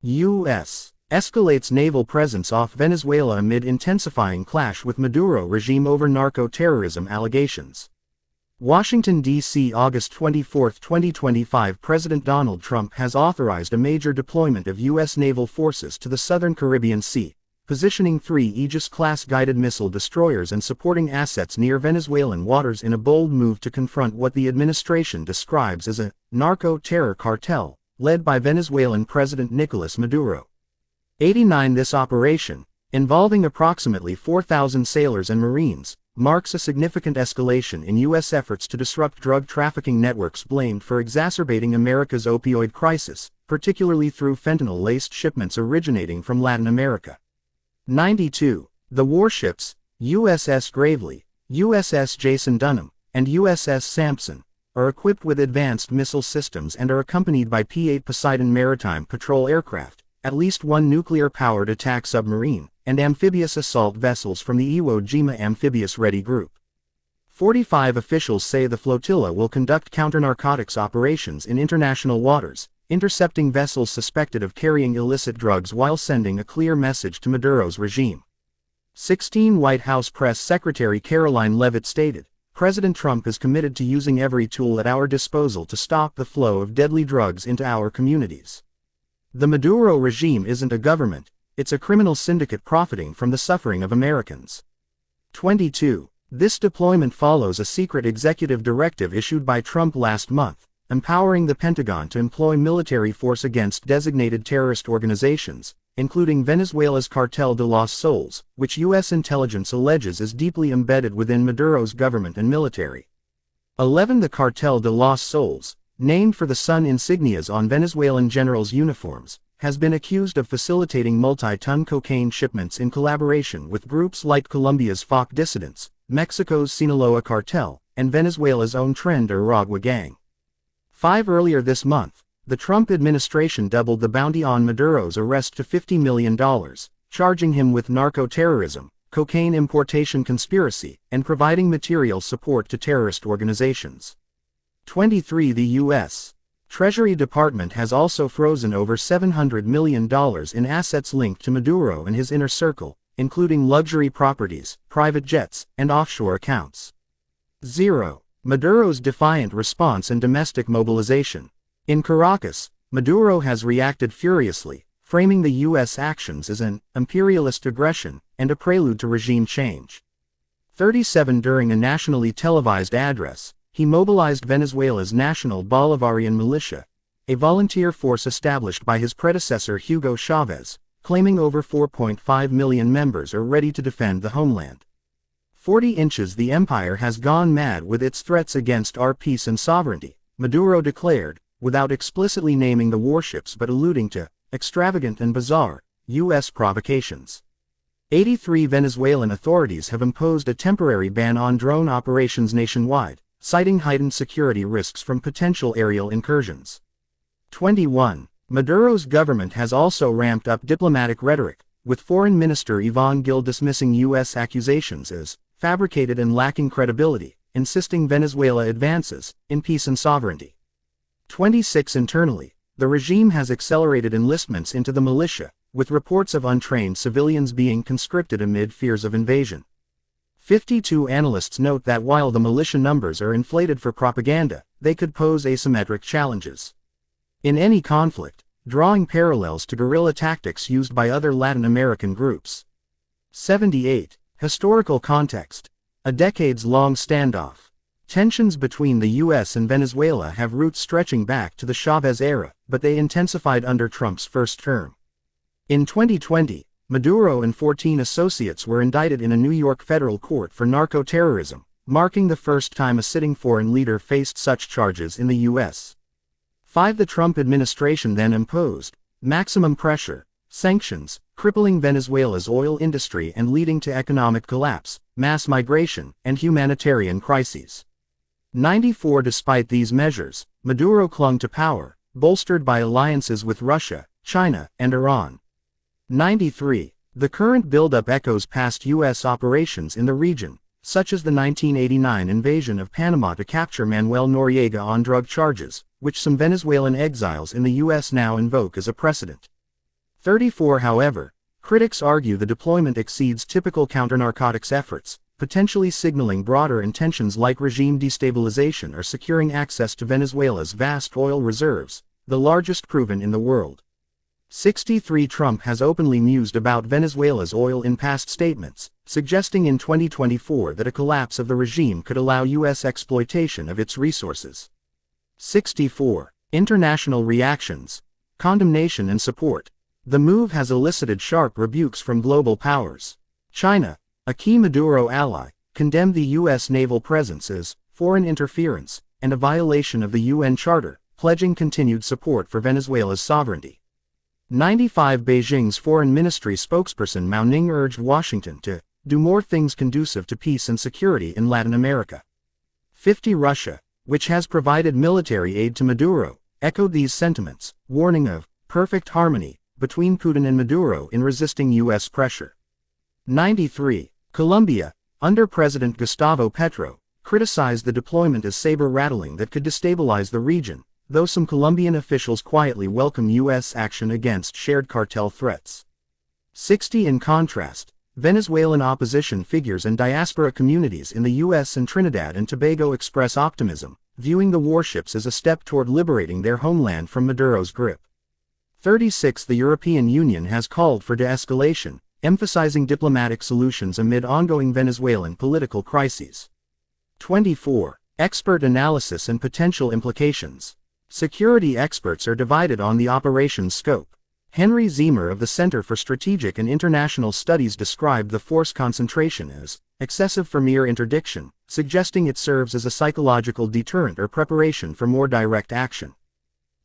U.S. escalates naval presence off Venezuela amid intensifying clash with Maduro regime over narco-terrorism allegations. Washington, D.C. August 24, 2025. President Donald Trump has authorized a major deployment of U.S. naval forces to the southern Caribbean Sea, positioning 3 Aegis-class guided missile destroyers and supporting assets near Venezuelan waters in a bold move to confront what the administration describes as a narco-terror cartel, led by Venezuelan President Nicolás Maduro. 89 This operation, involving approximately 4,000 sailors and Marines, marks a significant escalation in U.S. efforts to disrupt drug trafficking networks blamed for exacerbating America's opioid crisis, particularly through fentanyl-laced shipments originating from Latin America. 92. The warships, USS Gravely, USS Jason Dunham, and USS Sampson, are equipped with advanced missile systems and are accompanied by P-8 Poseidon maritime patrol aircraft, at least 1 nuclear-powered attack submarine, and amphibious assault vessels from the Iwo Jima Amphibious Ready Group. 45 Officials say the flotilla will conduct counter-narcotics operations in international waters, intercepting vessels suspected of carrying illicit drugs while sending a clear message to Maduro's regime. 16 White House Press Secretary Caroline Leavitt stated, President Trump is committed to using every tool at our disposal to stop the flow of deadly drugs into our communities. The Maduro regime isn't a government, it's a criminal syndicate profiting from the suffering of Americans. 22. This deployment follows a secret executive directive issued by Trump last month, empowering the Pentagon to employ military force against designated terrorist organizations, including Venezuela's Cartel de los Soles, which U.S. intelligence alleges is deeply embedded within Maduro's government and military. 11. The Cartel de los Soles, named for the sun insignias on Venezuelan generals' uniforms, has been accused of facilitating multi-ton cocaine shipments in collaboration with groups like Colombia's FARC dissidents, Mexico's Sinaloa cartel, and Venezuela's own Tren de Aragua gang. 5. Earlier this month, the Trump administration doubled the bounty on Maduro's arrest to $50 million, charging him with narco-terrorism, cocaine importation conspiracy, and providing material support to terrorist organizations. 23. The U.S. Treasury Department has also frozen over $700 million in assets linked to Maduro and his inner circle, including luxury properties, private jets, and offshore accounts. 0. Maduro's defiant response and domestic mobilization. In Caracas, Maduro has reacted furiously, framing the U.S. actions as an imperialist aggression and a prelude to regime change. 37. During a nationally televised address, he mobilized Venezuela's National Bolivarian Militia, a volunteer force established by his predecessor Hugo Chavez, claiming over 4.5 million members are ready to defend the homeland. 40 inches The empire has gone mad with its threats against our peace and sovereignty, Maduro declared, without explicitly naming the warships but alluding to extravagant and bizarre U.S. provocations. 83 Venezuelan authorities have imposed a temporary ban on drone operations nationwide, citing heightened security risks from potential aerial incursions. 21. Maduro's government has also ramped up diplomatic rhetoric, with Foreign Minister Yvonne Gil dismissing U.S. accusations as fabricated and lacking credibility, insisting Venezuela advances in peace and sovereignty. 26. Internally, the regime has accelerated enlistments into the militia, with reports of untrained civilians being conscripted amid fears of invasion. 52 Analysts note that while the militia numbers are inflated for propaganda, they could pose asymmetric challenges in any conflict, drawing parallels to guerrilla tactics used by other Latin American groups. 78. Historical context. A decades-long standoff. Tensions between the U.S. and Venezuela have roots stretching back to the Chavez era, but they intensified under Trump's first term. In 2020, Maduro and 14 associates were indicted in a New York federal court for narco-terrorism, marking the first time a sitting foreign leader faced such charges in the U.S. 5. The Trump administration then imposed maximum pressure, sanctions, crippling Venezuela's oil industry and leading to economic collapse, mass migration, and humanitarian crises. 94. Despite these measures, Maduro clung to power, bolstered by alliances with Russia, China, and Iran. 93. The current buildup echoes past U.S. operations in the region, such as the 1989 invasion of Panama to capture Manuel Noriega on drug charges, which some Venezuelan exiles in the U.S. now invoke as a precedent. 34. However, critics argue the deployment exceeds typical counter-narcotics efforts, potentially signaling broader intentions like regime destabilization or securing access to Venezuela's vast oil reserves, the largest proven in the world. 63. Trump has openly mused about Venezuela's oil in past statements, suggesting in 2024 that a collapse of the regime could allow U.S. exploitation of its resources. 64. International reactions, condemnation and support. The move has elicited sharp rebukes from global powers. China, a key Maduro ally, condemned the U.S. naval presence as foreign interference and a violation of the UN Charter, pledging continued support for Venezuela's sovereignty. 95. Beijing's foreign ministry spokesperson Mao Ning urged Washington to do more things conducive to peace and security in Latin America. 50. Russia, which has provided military aid to Maduro, echoed these sentiments, warning of perfect harmony between Putin and Maduro in resisting U.S. pressure. 93. Colombia, under President Gustavo Petro, criticized the deployment as saber-rattling that could destabilize the region, though some Colombian officials quietly welcome U.S. action against shared cartel threats. 60. In contrast, Venezuelan opposition figures and diaspora communities in the U.S. and Trinidad and Tobago express optimism, viewing the warships as a step toward liberating their homeland from Maduro's grip. 36. The European Union has called for de-escalation, emphasizing diplomatic solutions amid ongoing Venezuelan political crises. 24. Expert analysis and potential implications. Security experts are divided on the operation's scope. Henry Ziemer of the Center for Strategic and International Studies described the force concentration as excessive for mere interdiction, suggesting it serves as a psychological deterrent or preparation for more direct action.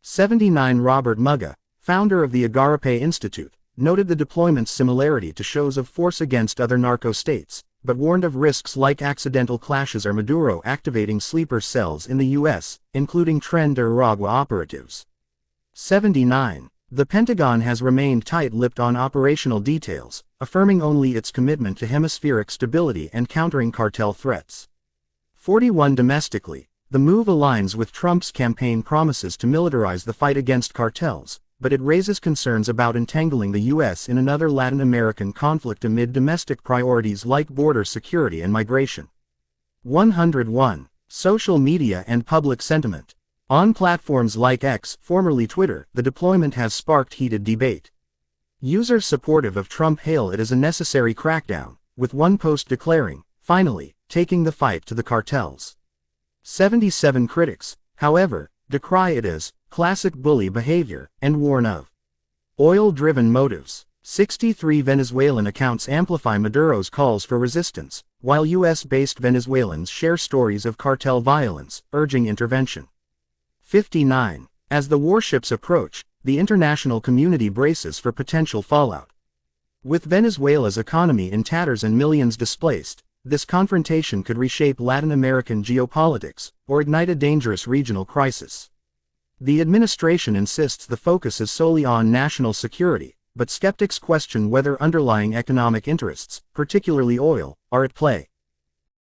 79. Robert Muga, founder of the Agaripe Institute, noted the deployment's similarity to shows of force against other narco-states, but warned of risks like accidental clashes or Maduro activating sleeper cells in the U.S., including Tren de Aragua operatives. 79. The Pentagon has remained tight-lipped on operational details, affirming only its commitment to hemispheric stability and countering cartel threats. 41. Domestically, the move aligns with Trump's campaign promises to militarize the fight against cartels, but it raises concerns about entangling the U.S. in another Latin American conflict amid domestic priorities like border security and migration. 101. Social media and public sentiment. On platforms like X, formerly Twitter, the deployment has sparked heated debate. Users supportive of Trump hail it as a necessary crackdown, with one post declaring, finally, taking the fight to the cartels. 77. Critics, however, decry it as classic bully behavior, and warn of oil-driven motives. 63. Venezuelan accounts amplify Maduro's calls for resistance, while U.S.-based Venezuelans share stories of cartel violence, urging intervention. 59. As the warships approach, the international community braces for potential fallout. With Venezuela's economy in tatters and millions displaced, this confrontation could reshape Latin American geopolitics, or ignite a dangerous regional crisis. The administration insists the focus is solely on national security, but skeptics question whether underlying economic interests, particularly oil, are at play.